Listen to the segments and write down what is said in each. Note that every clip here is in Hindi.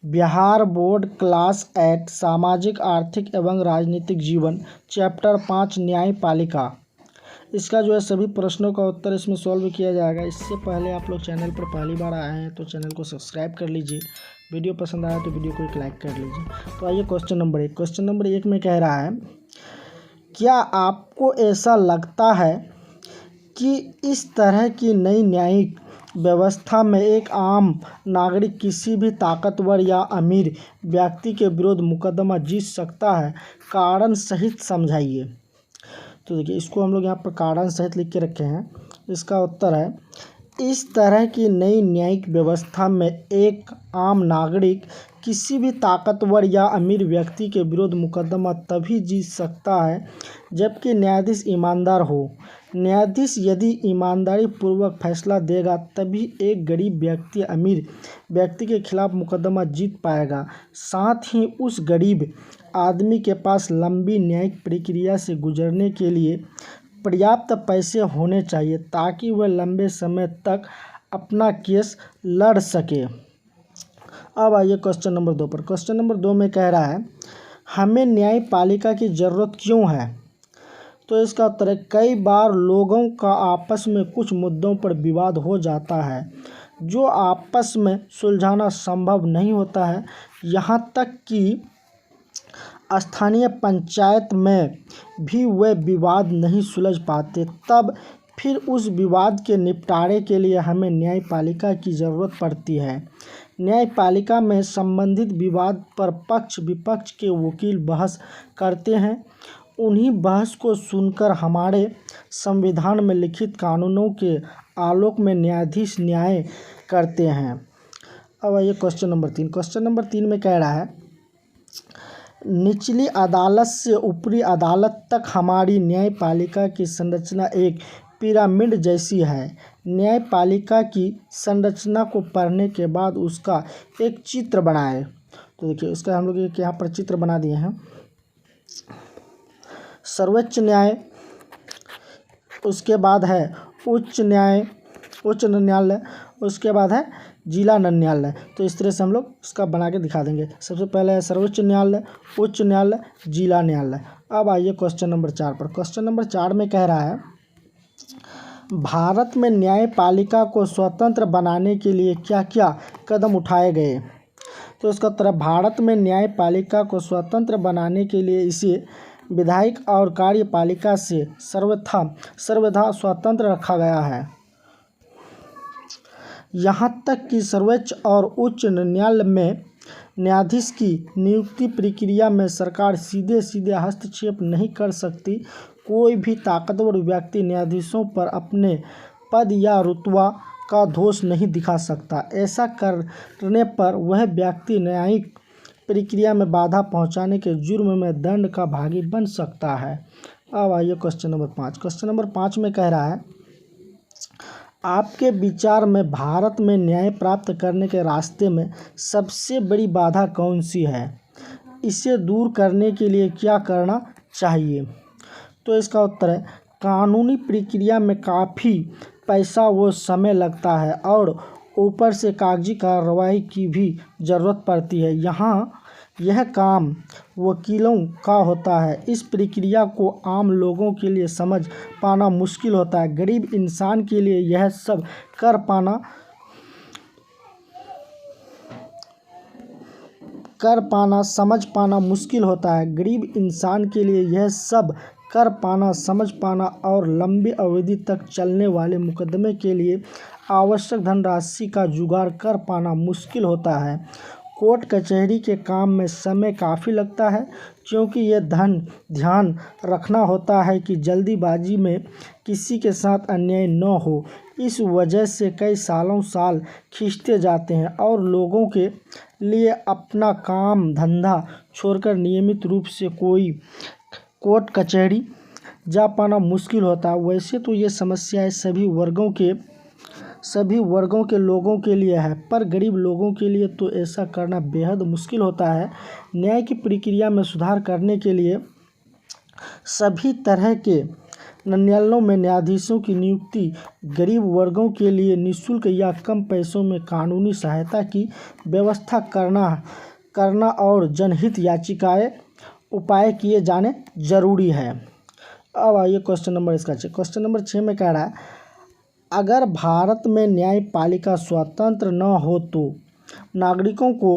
बिहार बोर्ड क्लास 8 सामाजिक आर्थिक एवं राजनीतिक जीवन चैप्टर 5 न्यायपालिका। इसका जो है सभी प्रश्नों का उत्तर इसमें सॉल्व किया जाएगा। इससे पहले आप लोग चैनल पर पहली बार आए हैं तो चैनल को सब्सक्राइब कर लीजिए। वीडियो पसंद आया तो वीडियो को एक लाइक कर लीजिए। तो आइए क्वेश्चन नंबर एक में कह रहा है, क्या आपको ऐसा लगता है कि इस तरह की नई न्यायिक व्यवस्था में एक आम नागरिक किसी भी ताकतवर या अमीर व्यक्ति के विरुद्ध मुकदमा जीत सकता है? कारण सहित समझाइए। तो देखिए, इसको हम लोग यहाँ पर कारण सहित लिख के रखे हैं। इसका उत्तर है, इस तरह की नई न्यायिक व्यवस्था में एक आम नागरिक किसी भी ताकतवर या अमीर व्यक्ति के विरुद्ध मुकदमा तभी जीत सकता है जबकि न्यायाधीश ईमानदार हो। न्यायाधीश यदि ईमानदारी पूर्वक फैसला देगा तभी एक गरीब व्यक्ति अमीर व्यक्ति के खिलाफ मुकदमा जीत पाएगा। साथ ही उस गरीब आदमी के पास लंबी न्यायिक प्रक्रिया से गुजरने के लिए पर्याप्त पैसे होने चाहिए ताकि वह लंबे समय तक अपना केस लड़ सके। अब आइए क्वेश्चन नंबर 2 पर। क्वेश्चन नंबर 2 में कह रहा है, हमें न्यायपालिका की ज़रूरत क्यों है? तो इसका उत्तर है, कई बार लोगों का आपस में कुछ मुद्दों पर विवाद हो जाता है जो आपस में सुलझाना संभव नहीं होता है। यहाँ तक कि स्थानीय पंचायत में भी वे विवाद नहीं सुलझ पाते। तब फिर उस विवाद के निपटारे के लिए हमें न्यायपालिका की ज़रूरत पड़ती है। न्यायपालिका में संबंधित विवाद पर पक्ष विपक्ष के वकील बहस करते हैं। उन्हीं बहस को सुनकर हमारे संविधान में लिखित कानूनों के आलोक में न्यायाधीश न्याय करते हैं। अब आइए क्वेश्चन नंबर 3। क्वेश्चन नंबर 3 में कह रहा है, निचली अदालत से ऊपरी अदालत तक हमारी न्यायपालिका की संरचना एक पिरामिड जैसी है। न्यायपालिका की संरचना को पढ़ने के बाद उसका एक चित्र बनाएं। तो देखिए, इसका हम लोग एक यहाँ पर चित्र बना दिए हैं। सर्वोच्च न्याय, उसके बाद है उच्च न्यायालय, उसके बाद है जिला न्यायालय। तो इस तरह से हम लोग इसका बना के दिखा देंगे। सबसे पहले है सर्वोच्च न्यायालय, उच्च न्यायालय, जिला न्यायालय। अब आइए क्वेश्चन नंबर 4 पर। क्वेश्चन नंबर 4 में कह रहा है, भारत में न्यायपालिका को स्वतंत्र बनाने के लिए क्या क्या कदम उठाए गए? तो इसका उत्तर है, भारत में न्यायपालिका को स्वतंत्र बनाने के लिए इसे विधायिक और कार्यपालिका से सर्वथा स्वतंत्र रखा गया है। यहाँ तक कि सर्वोच्च और उच्च न्यायालय में न्यायाधीश की नियुक्ति प्रक्रिया में सरकार सीधे हस्तक्षेप नहीं कर सकती। कोई भी ताकतवर व्यक्ति न्यायाधीशों पर अपने पद या रुतबा का दोष नहीं दिखा सकता। ऐसा करने पर वह व्यक्ति न्यायिक प्रक्रिया में बाधा पहुंचाने के जुर्म में दंड का भागी बन सकता है। अब आइए क्वेश्चन नंबर 5। क्वेश्चन नंबर 5 में कह रहा है, आपके विचार में भारत में न्याय प्राप्त करने के रास्ते में सबसे बड़ी बाधा कौन सी है? इसे दूर करने के लिए क्या करना चाहिए? तो इसका उत्तर है, कानूनी प्रक्रिया में काफ़ी पैसा व समय लगता है और ऊपर से कागजी कार्रवाई की भी ज़रूरत पड़ती है। यहाँ यह काम वकीलों का होता है। इस प्रक्रिया को आम लोगों के लिए समझ पाना मुश्किल होता है। गरीब इंसान के लिए यह सब कर पाना समझ पाना मुश्किल होता है। गरीब इंसान के लिए यह सब कर पाना समझ पाना और लंबी अवधि तक चलने वाले मुकदमे के लिए आवश्यक धनराशि का जुगाड़ कर पाना मुश्किल होता है। कोर्ट कचहरी के काम में समय काफ़ी लगता है क्योंकि यह ध्यान रखना होता है कि जल्दीबाजी में किसी के साथ अन्याय न हो। इस वजह से कई साल खींचते जाते हैं और लोगों के लिए अपना काम धंधा छोड़कर नियमित रूप से कोई कोर्ट कचहरी जा पाना मुश्किल होता है। वैसे तो ये समस्याएं सभी वर्गों के लोगों के लिए है, पर गरीब लोगों के लिए तो ऐसा करना बेहद मुश्किल होता है। न्याय की प्रक्रिया में सुधार करने के लिए सभी तरह के न्यायालयों में न्यायाधीशों की नियुक्ति, गरीब वर्गों के लिए निःशुल्क या कम पैसों में कानूनी सहायता की व्यवस्था करना और जनहित याचिकाएं उपाय किए जाने जरूरी है। अब आइए क्वेश्चन नंबर इसका क्वेश्चन नंबर 6 में कह रहा है, अगर भारत में न्यायपालिका स्वतंत्र न हो तो नागरिकों को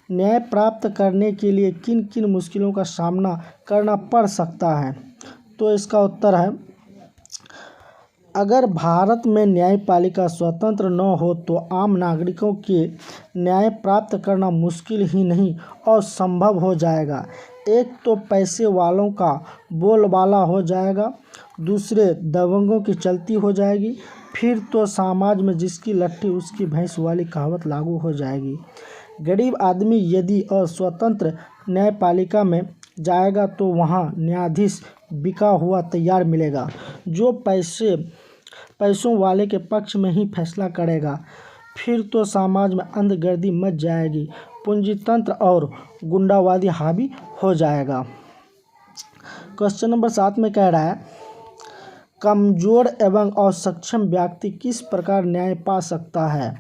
न्याय प्राप्त करने के लिए किन किन मुश्किलों का सामना करना पड़ सकता है। तो इसका उत्तर है, अगर भारत में न्यायपालिका स्वतंत्र न हो तो आम नागरिकों के न्याय प्राप्त करना मुश्किल ही नहीं असंभव हो जाएगा। एक तो पैसे वालों का बोलबाला हो जाएगा, दूसरे दबंगों की चलती हो जाएगी, फिर तो समाज में जिसकी लट्ठी उसकी भैंस वाली कहावत लागू हो जाएगी। गरीब आदमी यदि अस्वतंत्र न्यायपालिका में जाएगा तो वहाँ न्यायाधीश बिका हुआ तैयार मिलेगा, जो पैसों वाले के पक्ष में ही फैसला करेगा। फिर तो समाज में अंधगर्दी मच जाएगी, पूंजीतंत्र और गुंडावादी हावी हो जाएगा। क्वेश्चन नंबर 7 में कह रहा है, कमजोर एवं असक्षम व्यक्ति किस प्रकार न्याय पा सकता है?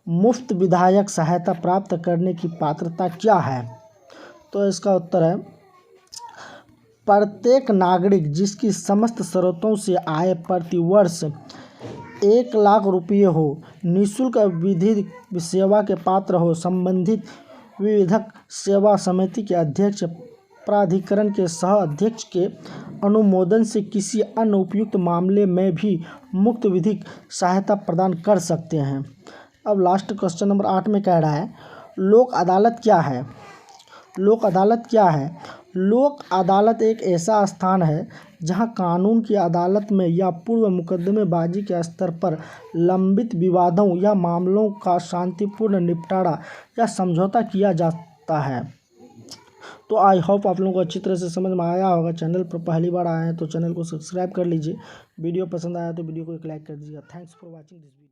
मुफ्त विधायक सहायता प्राप्त करने की पात्रता क्या है? तो इसका उत्तर है, प्रत्येक नागरिक जिसकी समस्त स्रोतों से आय प्रतिवर्ष 1 लाख रुपये हो, निःशुल्क विधिक सेवा के पात्र हो, संबंधित विधिक सेवा समिति के अध्यक्ष, प्राधिकरण के सह अध्यक्ष के अनुमोदन से किसी अन्य उपयुक्त मामले में भी मुफ्त विधिक सहायता प्रदान कर सकते हैं। अब लास्ट क्वेश्चन नंबर 8 में कह रहा है, लोक अदालत क्या है? लोक अदालत क्या है? लोक अदालत एक ऐसा स्थान है जहां कानून की अदालत में या पूर्व मुकदमेबाजी के स्तर पर लंबित विवादों या मामलों का शांतिपूर्ण निपटारा या समझौता किया जाता है। तो आई होप आप लोगों को अच्छी तरह से समझ में आया होगा। चैनल पर पहली बार आए हैं तो चैनल को सब्सक्राइब कर लीजिए। वीडियो पसंद आया तो वीडियो को एक लाइक कर दीजिएगा। Thanks for watching this video.